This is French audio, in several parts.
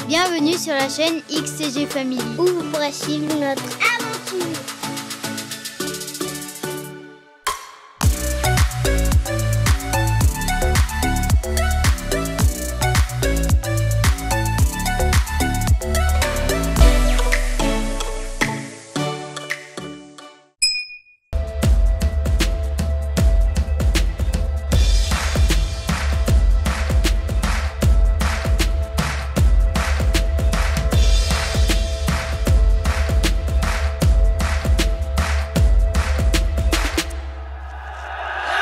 Bienvenue sur la chaîne XCG Family, où vous pourrez suivre notre aventure.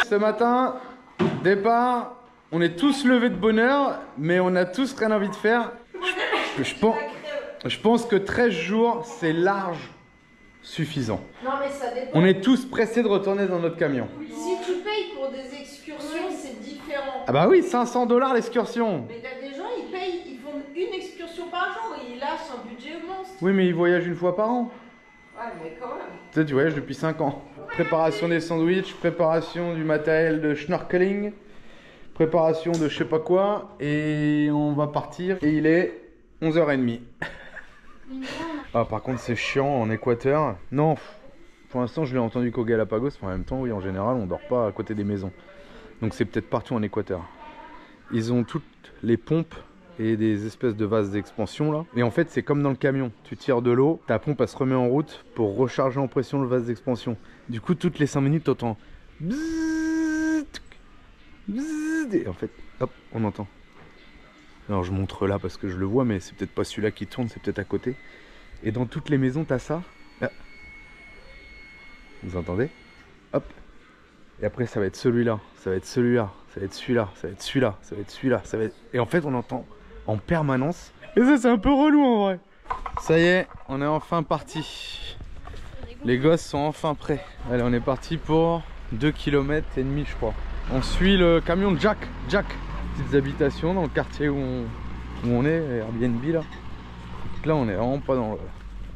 Ce matin, départ, on est tous levés de bonne heure, mais on a tous rien envie de faire. Je pense que 13 jours, c'est large suffisant. Non, mais ça dépend. On est tous pressés de retourner dans notre camion. Si tu payes pour des excursions, c'est différent. Ah bah oui, 500 $ l'excursion. Mais t'as des gens, ils payent, ils font une excursion par jour et ils lâchent un budget monstre. Oui, mais ils voyagent une fois par an. Ouais, mais quand même. Tu sais, tu voyages depuis 5 ans. Préparation des sandwichs, préparation du matériel de snorkeling, préparation de je sais pas quoi, et on va partir. Et il est 11h30. Ah, par contre, c'est chiant en Équateur. Non, pour l'instant, je l'ai entendu qu'au Galapagos, mais en même temps, oui, en général, on dort pas à côté des maisons. Donc, c'est peut-être partout en Équateur. Ils ont toutes les pompes et des espèces de vases d'expansion là. Et en fait, c'est comme dans le camion. Tu tires de l'eau, ta pompe elle se remet en route pour recharger en pression le vase d'expansion. Du coup, toutes les 5 minutes, t'entends bzzz, bzzz, et en fait, hop, on entend. Alors je montre là parce que je le vois, mais c'est peut-être pas celui-là qui tourne, c'est peut-être à côté. Et dans toutes les maisons, t'as ça. Là. Vous entendez? Hop. Et après, ça va être celui-là, ça va être celui-là, ça va être celui-là, ça va être celui-là, ça va être celui-là, ça va être... Et en fait, on entend en permanence. Et ça, c'est un peu relou en vrai. Ça y est, on est enfin parti. Les gosses sont enfin prêts. Allez, on est parti pour 2,5 km je crois. On suit le camion de Jack. Petites habitations dans le quartier où on est, Airbnb là. Donc là, on est vraiment pas dans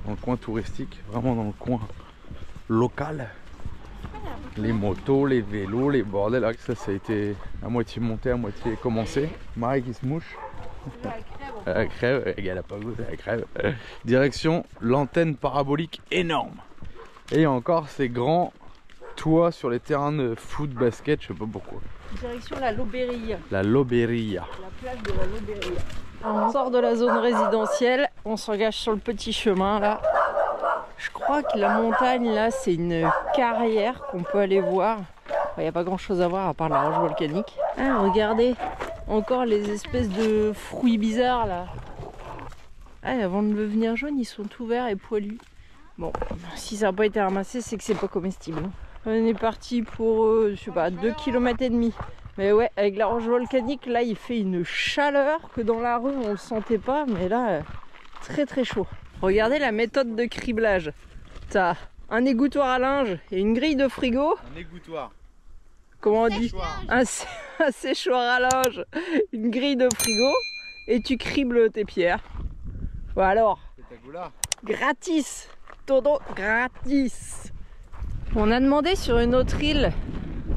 le coin touristique, vraiment dans le coin local. Les motos, les vélos, les bordels. Ça a été à moitié monté, à moitié commencé. Marie qui se mouche. Elle crève, Galapagos, elle crève. Direction l'antenne parabolique énorme. Et il y a encore ces grands toits sur les terrains de foot, basket, je sais pas pourquoi. Direction la Loberia. La Loberia. La plage de la Loberia. On sort de la zone résidentielle, on s'engage sur le petit chemin là. Je crois que la montagne là, c'est une carrière qu'on peut aller voir. Il n'y a pas grand chose à voir à part la roche volcanique. Ah, regardez, encore les espèces de fruits bizarres là. Ah, avant de devenir jaune, ils sont tout verts et poilus. Bon, si ça n'a pas été ramassé, c'est que c'est pas comestible. On est parti pour, je sais pas, 2,5 km. Mais ouais, avec la roche volcanique, là, il fait une chaleur que dans la rue, on le sentait pas. Mais là, très très chaud. Regardez la méthode de criblage. T'as un égouttoir à linge et une grille de frigo. Un égouttoir. Comment on dit? Un séchoir à linge, une grille de frigo. Et tu cribles tes pierres. Ou alors, gratis. Todo gratis. On a demandé sur une autre île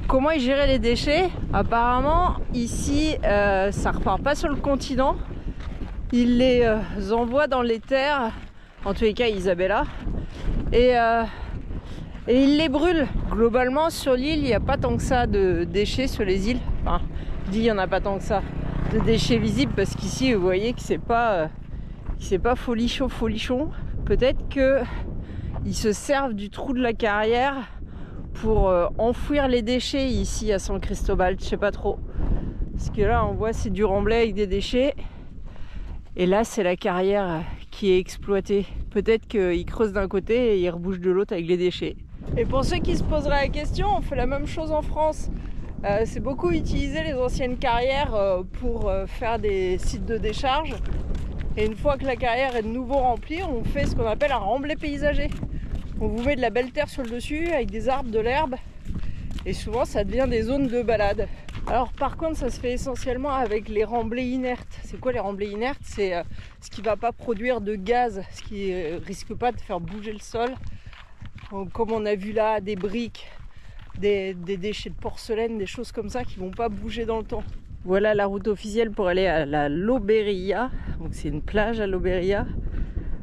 comment ils géraient les déchets. Apparemment, ici, ça repart pas sur le continent. Ils les envoient dans les terres, en tous les cas Isabella, et ils les brûlent. Globalement, sur l'île, il n'y a pas tant que ça de déchets sur les îles. Enfin, je dis il n'y en a pas tant que ça de déchets visibles parce qu'ici, vous voyez que c'est pas folichon. Peut-être que ils se servent du trou de la carrière pour enfouir les déchets ici à San Cristobal, je sais pas trop. Parce que là on voit c'est du remblai avec des déchets. Et là c'est la carrière qui est exploitée. Peut-être qu'ils creusent d'un côté et ils rebouchent de l'autre avec les déchets. Et pour ceux qui se poseraient la question, on fait la même chose en France. C'est beaucoup utiliser les anciennes carrières pour faire des sites de décharge. Et une fois que la carrière est de nouveau remplie, on fait ce qu'on appelle un remblai paysager. On vous met de la belle terre sur le dessus avec des arbres, de l'herbe. Et souvent ça devient des zones de balade. Alors par contre ça se fait essentiellement avec les remblais inertes. C'est quoi les remblais inertes? C'est ce qui ne va pas produire de gaz, ce qui risque pas de faire bouger le sol. Comme on a vu là, des briques, des déchets de porcelaine, des choses comme ça qui vont pas bouger dans le temps. Voilà la route officielle pour aller à la Loberia. Donc c'est une plage à l'Auberia.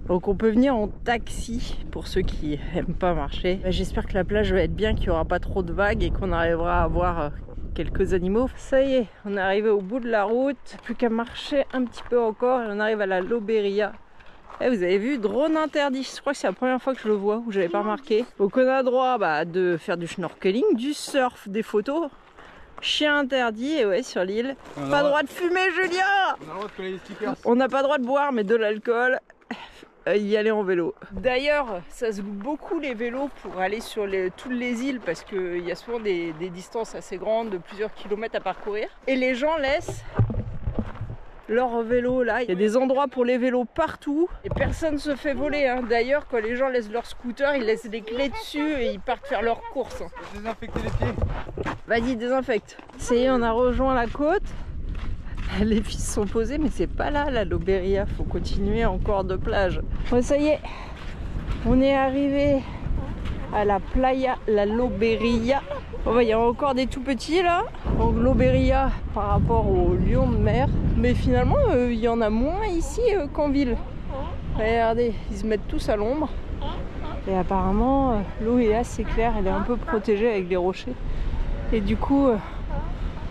Donc on peut venir en taxi pour ceux qui aiment pas marcher. J'espère que la plage va être bien, qu'il n'y aura pas trop de vagues et qu'on arrivera à voir quelques animaux. Ça y est, on est arrivé au bout de la route. Plus qu'à marcher un petit peu encore et on arrive à la l'Auberia. Eh, vous avez vu, drone interdit. Je crois que c'est la première fois que je le vois, où j'avais pas remarqué. Donc on a droit de faire du snorkeling, du surf, des photos. Chien interdit, et ouais, sur l'île. Pas droit de fumer, Julien. On a le droit de coller les stickers. On n'a pas droit de boire, mais de l'alcool. Y aller en vélo. D'ailleurs, ça se loue beaucoup les vélos pour aller sur toutes les îles parce qu'il y a souvent des distances assez grandes de plusieurs kilomètres à parcourir. Et les gens laissent leur vélo là. Il y a des endroits pour les vélos partout et personne se fait voler. Hein. D'ailleurs, quand les gens laissent leur scooter, ils laissent les clés dessus et ils partent faire leurs courses. Désinfecter les pieds. Vas-y, désinfecte. Ça y est, on a rejoint la côte. Les filles se sont posées, mais c'est pas là la l'Auberia, faut continuer encore de plage. Bon, ça y est, on est arrivé à la playa, la l'Auberia. Bon, il y a encore des tout petits là, donc l'Auberia par rapport au lion de mer, mais finalement il y en a moins ici qu'en ville. Regardez, ils se mettent tous à l'ombre. Et apparemment l'eau est assez claire, elle est un peu protégée avec des rochers. Et du coup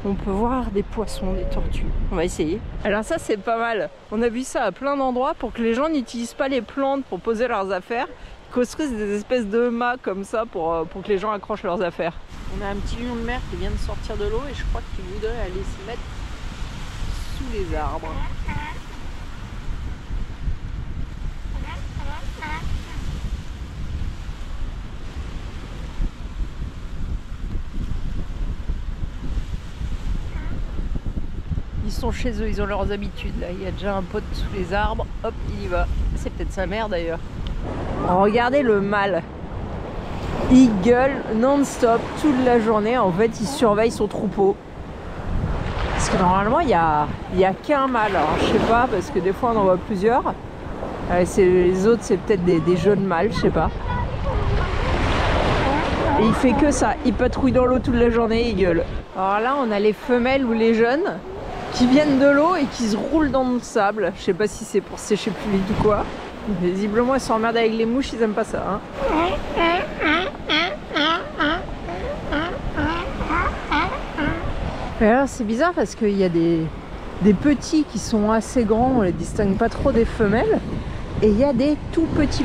on peut voir des poissons, des tortues. On va essayer. Alors ça c'est pas mal. On a vu ça à plein d'endroits pour que les gens n'utilisent pas les plantes pour poser leurs affaires. Ils construisent des espèces de mâts comme ça pour que les gens accrochent leurs affaires. On a un petit lion de mer qui vient de sortir de l'eau et je crois qu'il voudrait aller se mettre sous les arbres. Ils sont chez eux, ils ont leurs habitudes là. Il y a déjà un pote sous les arbres, hop, il y va. C'est peut-être sa mère d'ailleurs. Regardez le mâle. Il gueule non-stop toute la journée. En fait, il surveille son troupeau. Parce que normalement, il y a qu'un mâle. Alors, je sais pas, parce que des fois, on en voit plusieurs. Les autres, c'est peut-être des jeunes mâles, je sais pas. Et il fait que ça. Il patrouille dans l'eau toute la journée, il gueule. Alors là, on a les femelles ou les jeunes qui viennent de l'eau et qui se roulent dans le sable. Je sais pas si c'est pour sécher plus vite ou quoi. Visiblement, ils s'emmerdent avec les mouches, ils aiment pas ça. Hein. Alors, c'est bizarre parce qu'il y a des petits qui sont assez grands, on les distingue pas trop des femelles. Et il y a des tout petits.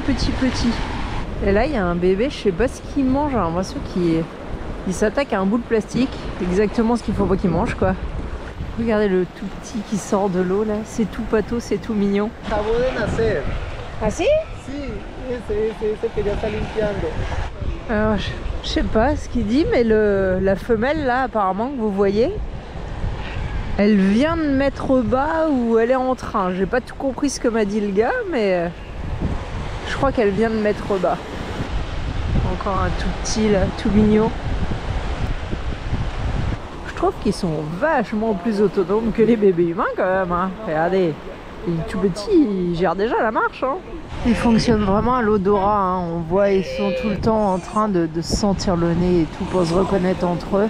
Et là, il y a un bébé, je sais pas ce qu'il mange. J'ai l'impression qu'il s'attaque à un bout de plastique. Exactement ce qu'il faut pas qu'il mange, quoi. Regardez le tout petit qui sort de l'eau là, c'est tout pâteau, c'est tout mignon. Acabó de nacer. Ah si? Sí, ese que ya está limpiando. Alors, je sais pas ce qu'il dit, mais la femelle là apparemment que vous voyez, elle vient de mettre bas ou elle est en train. J'ai pas tout compris ce que m'a dit le gars, mais je crois qu'elle vient de mettre bas. Encore un tout petit là, tout mignon. Je trouve qu'ils sont vachement plus autonomes que les bébés humains quand même. Hein. Regardez, les tout petits, ils gèrent déjà la marche. Hein. Ils fonctionnent vraiment à l'odorat. Hein. On voit, ils sont tout le temps en train de sentir le nez et tout pour se reconnaître entre eux.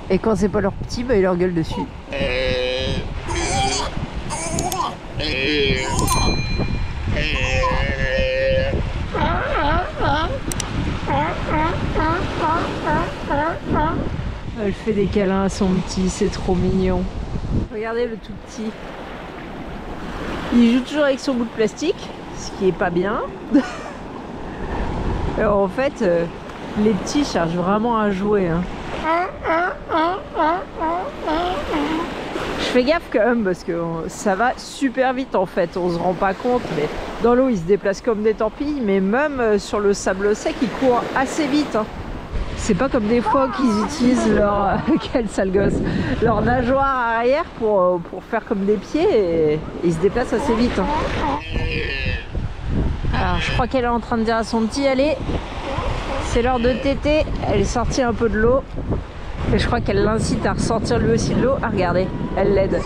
Et quand c'est pas leur petit, bah, ils leur gueulent dessus. Elle fait des câlins à son petit, c'est trop mignon. Regardez le tout petit. Il joue toujours avec son bout de plastique, ce qui est pas bien. Alors en fait, les petits cherchent vraiment à jouer. Hein. Je fais gaffe quand même parce que ça va super vite en fait, on se rend pas compte, mais dans l'eau ils se déplacent comme des torpilles, mais même sur le sable sec ils courent assez vite. Hein. C'est pas comme des fois qu'ils utilisent leur quel sale gosse, leur nageoire arrière pour faire comme des pieds et ils se déplacent assez vite. Hein. Alors je crois qu'elle est en train de dire à son petit, allez, c'est l'heure de téter. Elle est sortie un peu de l'eau et je crois qu'elle l'incite à ressortir lui aussi de l'eau. Ah regardez, elle l'aide.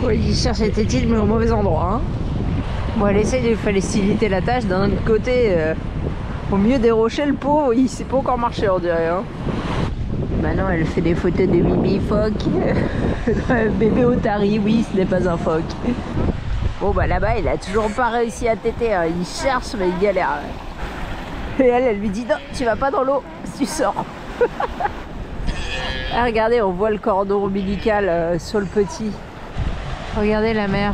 Oui, il cherche les tétines mais au mauvais endroit. Hein. Bon, elle essaye de faciliter la tâche. D'un autre côté, au milieu des rochers, le pauvre, il sait pas encore marcher, on dirait. Hein. Maintenant, elle fait des photos de Bibi phoque. Bébé otari, oui, ce n'est pas un phoque. Bon, bah là-bas, il a toujours pas réussi à téter. Hein. Il cherche, mais il galère. Et elle lui dit non, tu vas pas dans l'eau, tu sors. Ah, regardez, on voit le cordon ombilical sur le petit. Regardez la mère,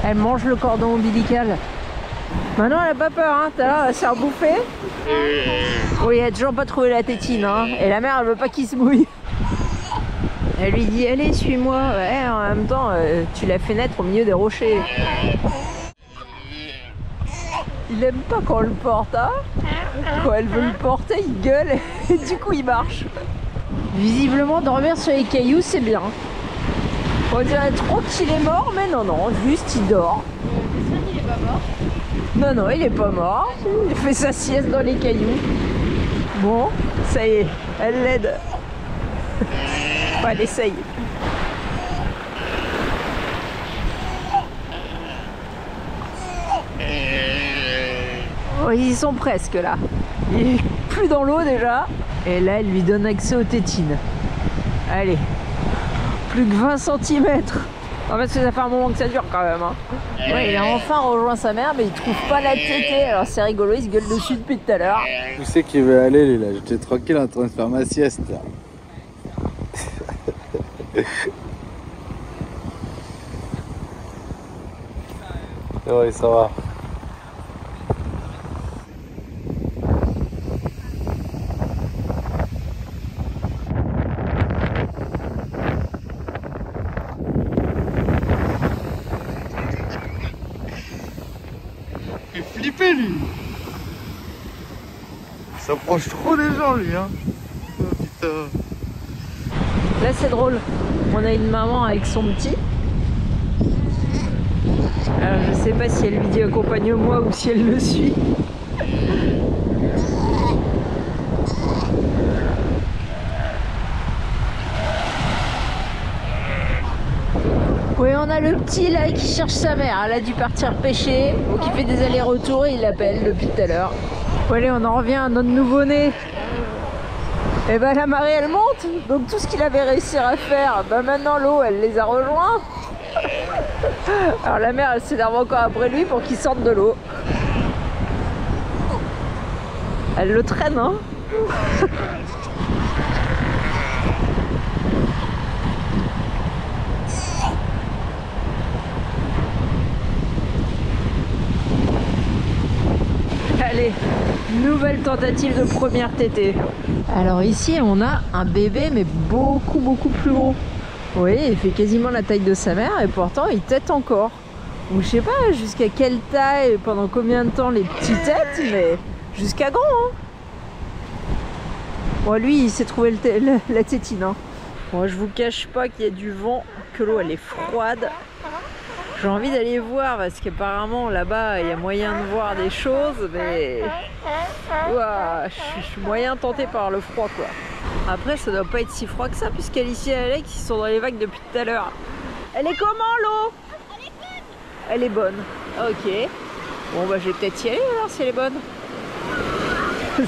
elle mange le cordon ombilical. Maintenant elle a pas peur, hein. Tout à l'heure elle s'est rebouffée. Oui, elle a toujours pas trouvé la tétine, hein. Et la mère elle veut pas qu'il se mouille. Elle lui dit allez suis-moi. Ouais, en même temps tu l'as fait naître au milieu des rochers. Il aime pas quand on le porte, hein. Quand elle veut le porter il gueule et du coup il marche. Visiblement dormir sur les cailloux c'est bien. On dirait trop qu'il est mort, mais non, non, juste il dort. T'es sûr qu'il est pas mort? Non, non, il est pas mort. Il fait sa sieste dans les cailloux. Bon, ça y est, elle l'aide. Enfin, elle essaye. Oh, ils y sont presque là. Il est plus dans l'eau déjà. Et là, elle lui donne accès aux tétines. Allez. Plus que 20 cm. En fait, ça fait un moment que ça dure quand même. Hein. Ouais, il a enfin rejoint sa mère, mais il trouve pas la tétée. Alors c'est rigolo, il se gueule dessus depuis tout à l'heure. Où c'est qu'il veut aller, lui, là? J'étais tranquille en train de faire ma sieste, là. Ouais, ça va. Il fait flipper, lui. Il s'approche trop des gens, lui, hein. Oh, putain. Là c'est drôle, on a une maman avec son petit. Alors je sais pas si elle lui dit accompagne-moi ou si elle le suit. Oui, on a le petit là qui cherche sa mère. Elle a dû partir pêcher, donc il fait des allers-retours et il l'appelle depuis tout à l'heure. Bon, allez, on en revient à notre nouveau-né. Et ben la marée elle monte, donc tout ce qu'il avait réussi à faire, ben maintenant l'eau elle les a rejoints. Alors la mère elle s'énerve encore après lui pour qu'il sorte de l'eau. Elle le traîne, hein. Allez, nouvelle tentative de première tétée. Alors ici on a un bébé mais beaucoup plus gros. Vous voyez, il fait quasiment la taille de sa mère et pourtant il tète encore. Donc je sais pas jusqu'à quelle taille, pendant combien de temps les petits têtent, mais jusqu'à grand, hein. Bon, lui il s'est trouvé la tétine, hein. Bon, je vous cache pas qu'il y a du vent, que l'eau elle est froide. J'ai envie d'aller voir parce qu'apparemment là-bas il y a moyen de voir des choses, mais ouah, je suis moyen tenté par le froid quoi. Après ça doit pas être si froid que ça puisqu'Alicia et Alex ils sont dans les vagues depuis tout à l'heure. Elle est comment l'eau? Elle est bonne. Ok. Bon bah je vais peut-être y aller alors si elle est bonne.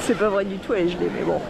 C'est pas vrai du tout, elle est gelée mais bon.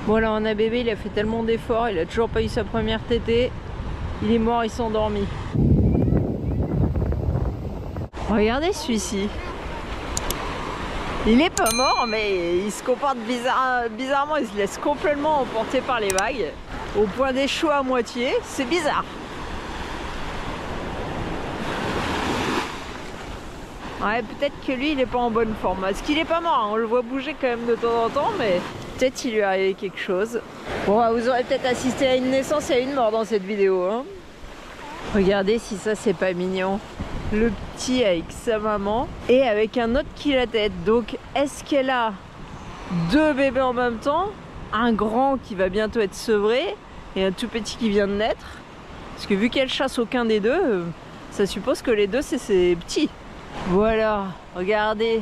Bon là on a bébé, il a fait tellement d'efforts, il a toujours pas eu sa première tétée. Il est mort, il s'est endormi. Regardez celui-ci. Il est pas mort mais il se comporte bizarrement, il se laisse complètement emporter par les vagues. Au point d'échouer à moitié, c'est bizarre. Ouais, peut-être que lui il est pas en bonne forme. Parce qu'il est pas mort, hein. On le voit bouger quand même de temps en temps, mais peut-être il lui est arrivé quelque chose. Bon, vous aurez peut-être assisté à une naissance et à une mort dans cette vidéo. Hein. Regardez si ça c'est pas mignon. Le petit avec sa maman et avec un autre qui la tête. Donc est-ce qu'elle a deux bébés en même temps? Un grand qui va bientôt être sevré et un tout petit qui vient de naître? Parce que vu qu'elle chasse aucun des deux, ça suppose que les deux c'est ses petits. Voilà, regardez,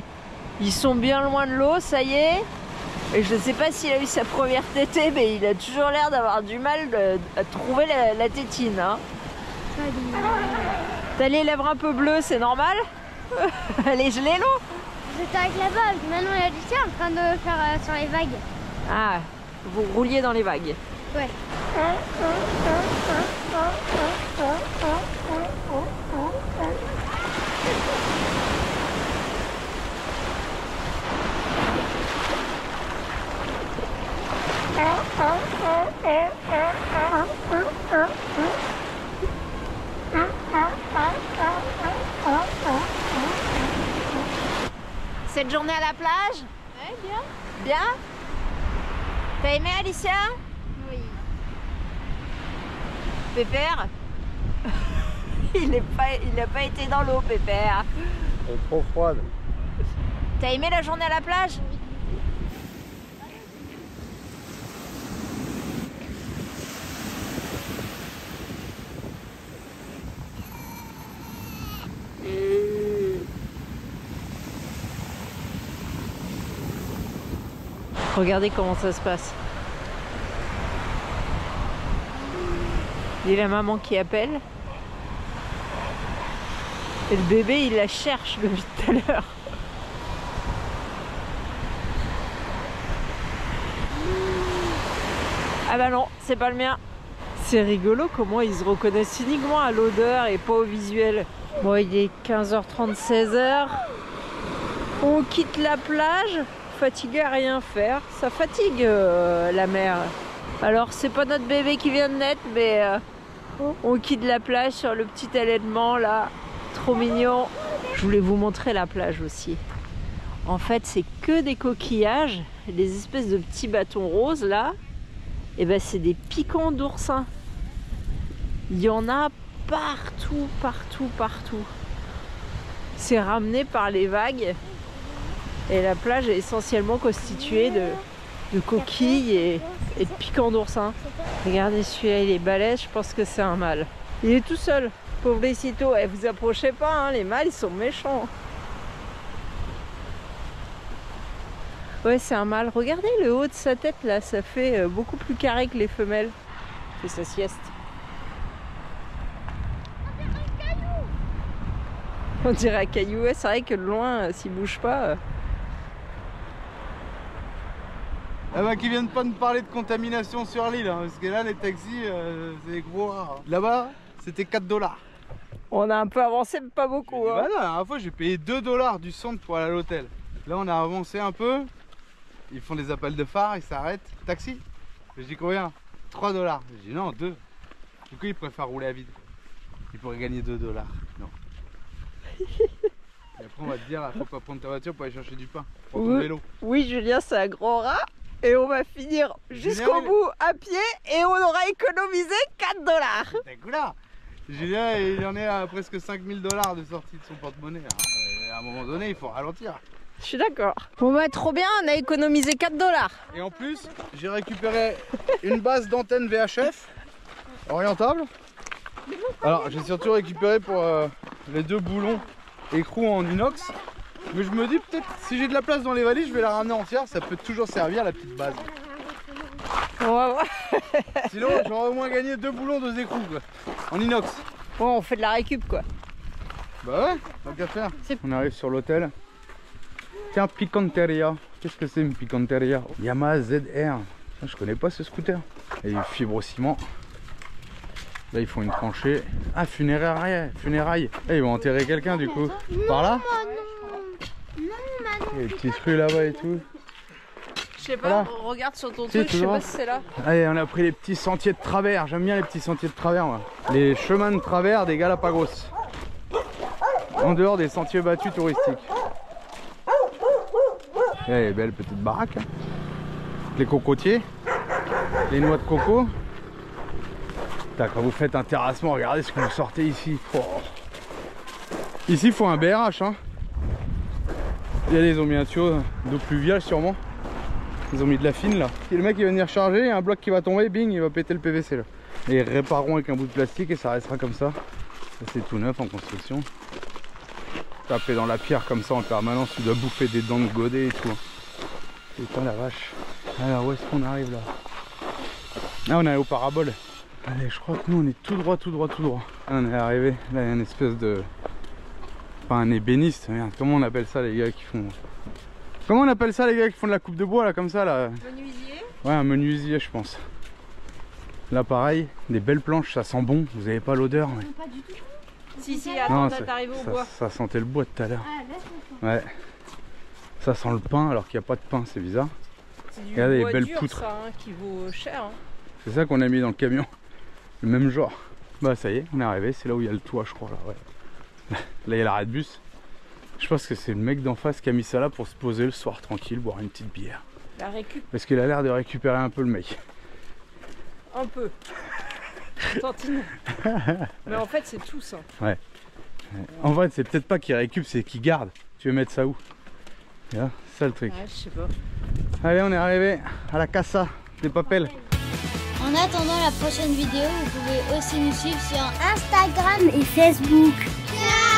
ils sont bien loin de l'eau, ça y est. Et je ne sais pas s'il a eu sa première tétée, mais il a toujours l'air d'avoir du mal à trouver la tétine. Hein. T'as les lèvres un peu bleues, c'est normal. Elle est gelée l'eau. J'étais avec la vague, maintenant il y a du thé en train de faire sur les vagues. Ah, vous rouliez dans les vagues. Ouais. Cette journée à la plage? Ouais, bien. Bien? T'as aimé Alicia? Oui. Pépère? Il n'a pas été dans l'eau, Pépère. Elle est trop froide. T'as aimé la journée à la plage? Regardez comment ça se passe. Il y a la maman qui appelle. Et le bébé, il la cherche depuis tout à l'heure. Ah bah non, c'est pas le mien. C'est rigolo comment ils se reconnaissent uniquement à l'odeur et pas au visuel. Bon, il est 15h30, 16h. On quitte la plage. Fatigué à rien faire, ça fatigue la mer. Alors c'est pas notre bébé qui vient de naître, mais on quitte la plage sur le petit allaitement là, trop mignon. Je voulais vous montrer la plage aussi. En fait c'est que des coquillages, des espèces de petits bâtons roses là, et ben c'est des piquants d'oursins. Il y en a partout, partout, partout. C'est ramené par les vagues. Et la plage est essentiellement constituée de coquilles et de piquants d'oursins. Regardez celui-là, il est balèze, je pense que c'est un mâle. Il est tout seul, pauvrecito. Et vous approchez pas, hein, les mâles ils sont méchants. Ouais, c'est un mâle. Regardez le haut de sa tête là, ça fait beaucoup plus carré que les femelles. Il fait sa sieste. On dirait un caillou. Ouais, c'est vrai que de loin, s'il bouge pas... Ah bah qui viennent pas nous parler de contamination sur l'île, hein, parce que là les taxis c'est des gros rats. Là-bas c'était 4 $. On a un peu avancé mais pas beaucoup. Hein. Bah non, la dernière fois j'ai payé 2 $ du centre pour aller à l'hôtel. Là on a avancé un peu, ils font des appels de phare, ils s'arrêtent. Taxi? Je dis combien? 3 $. Je dis non, 2. Du coup ils préfèrent rouler à vide. Ils pourraient gagner 2 $. Non. Et après on va te dire, faut pas prendre ta voiture pour aller chercher du pain. Prends ton vélo. Oui Julien c'est un gros rat. Et on va finir jusqu'au bout à pied et on aura économisé 4 $. Là, Julien il en est à presque 5 000 $ de sortie de son porte-monnaie. À un moment donné il faut ralentir. Je suis d'accord. Bon bah trop bien, on a économisé 4 $. Et en plus, j'ai récupéré une base d'antenne VHF orientable. Alors j'ai surtout récupéré pour les 2 boulons écrou en inox. Mais je me dis peut-être si j'ai de la place dans les valises, je vais la ramener entière, ça peut toujours servir la petite base. On va voir. Sinon j'aurais au moins gagné 2 boulons, 2 écrous quoi, en inox. Bon, on fait de la récup quoi. Bah ouais, tant qu'à faire. On arrive sur l'hôtel. Tiens, Picanteria. Qu'est-ce que c'est une Picanteria? Yamaha ZR. Je connais pas ce scooter. Et du fibrociment. Là ils font une tranchée. Ah, funérailles. Ah, ils vont enterrer quelqu'un du coup. Par là? Non, Il y a des petites rues là-bas et tout. Je sais pas, Voilà. regarde sur ton Si, truc, je sais toujours. pas si c'est là. Allez, on a pris les petits sentiers de travers. J'aime bien les petits sentiers de travers moi. Les chemins de travers des Galapagos. En dehors des sentiers battus touristiques. Et là, il y a des belles petites baraques. Hein. Les cocotiers. Les noix de coco. Putain, quand vous faites un terrassement, regardez ce que vous sortez ici. Oh. Ici, il faut un BRH. Hein. Et là, ils ont mis un tuyau d'eau pluviale sûrement. Ils ont mis de la fine là. Et le mec il va venir charger, il y a un bloc qui va tomber, bing, il va péter le PVC là. Et ils répareront avec un bout de plastique et ça restera comme ça. Ça c'est tout neuf en construction. Taper dans la pierre comme ça en permanence, tu dois bouffer des dents de godet et tout. Putain la vache. Alors où est-ce qu'on arrive là? Ah, on est au parabole. Allez, je crois que nous on est tout droit. Ah, on est arrivé, là il y a une espèce de... Enfin un ébéniste, merde, comment on appelle ça les gars qui font... Comment on appelle ça les gars qui font de la coupe de bois là comme ça là? Menuisier? Ouais, un menuisier je pense. Là pareil, des belles planches, ça sent bon, vous avez pas l'odeur mais... Pas du tout. Si, Non, attends, t'arrives au bois. ça sentait le bois tout à l'heure. Ah, là, ça Ouais. Ça sent le pain alors qu'il n'y a pas de pain, c'est bizarre. C'est du Regardez les bois belles dur, poutres. ça, hein, qui vaut cher. Hein. C'est ça qu'on a mis dans le camion. Le même genre. Bah ça y est, on est arrivé, c'est là où il y a le toit je crois là, ouais. Là il y a l'arrêt de bus. Je pense que c'est le mec d'en face qui a mis ça là pour se poser le soir tranquille, boire une petite bière. La récup, Parce qu'il a l'air de récupérer un peu le mec. un peu. Tantine. Mais en fait, c'est tout ça. Ouais. En fait c'est peut-être pas qu'il récup, c'est qu'il garde. Tu veux mettre ça où? Là, c'est ça le truc. Ouais, je sais pas. Allez, on est arrivé à la Casa des Papels. En attendant la prochaine vidéo, vous pouvez aussi nous suivre sur Instagram et Facebook. Ciao!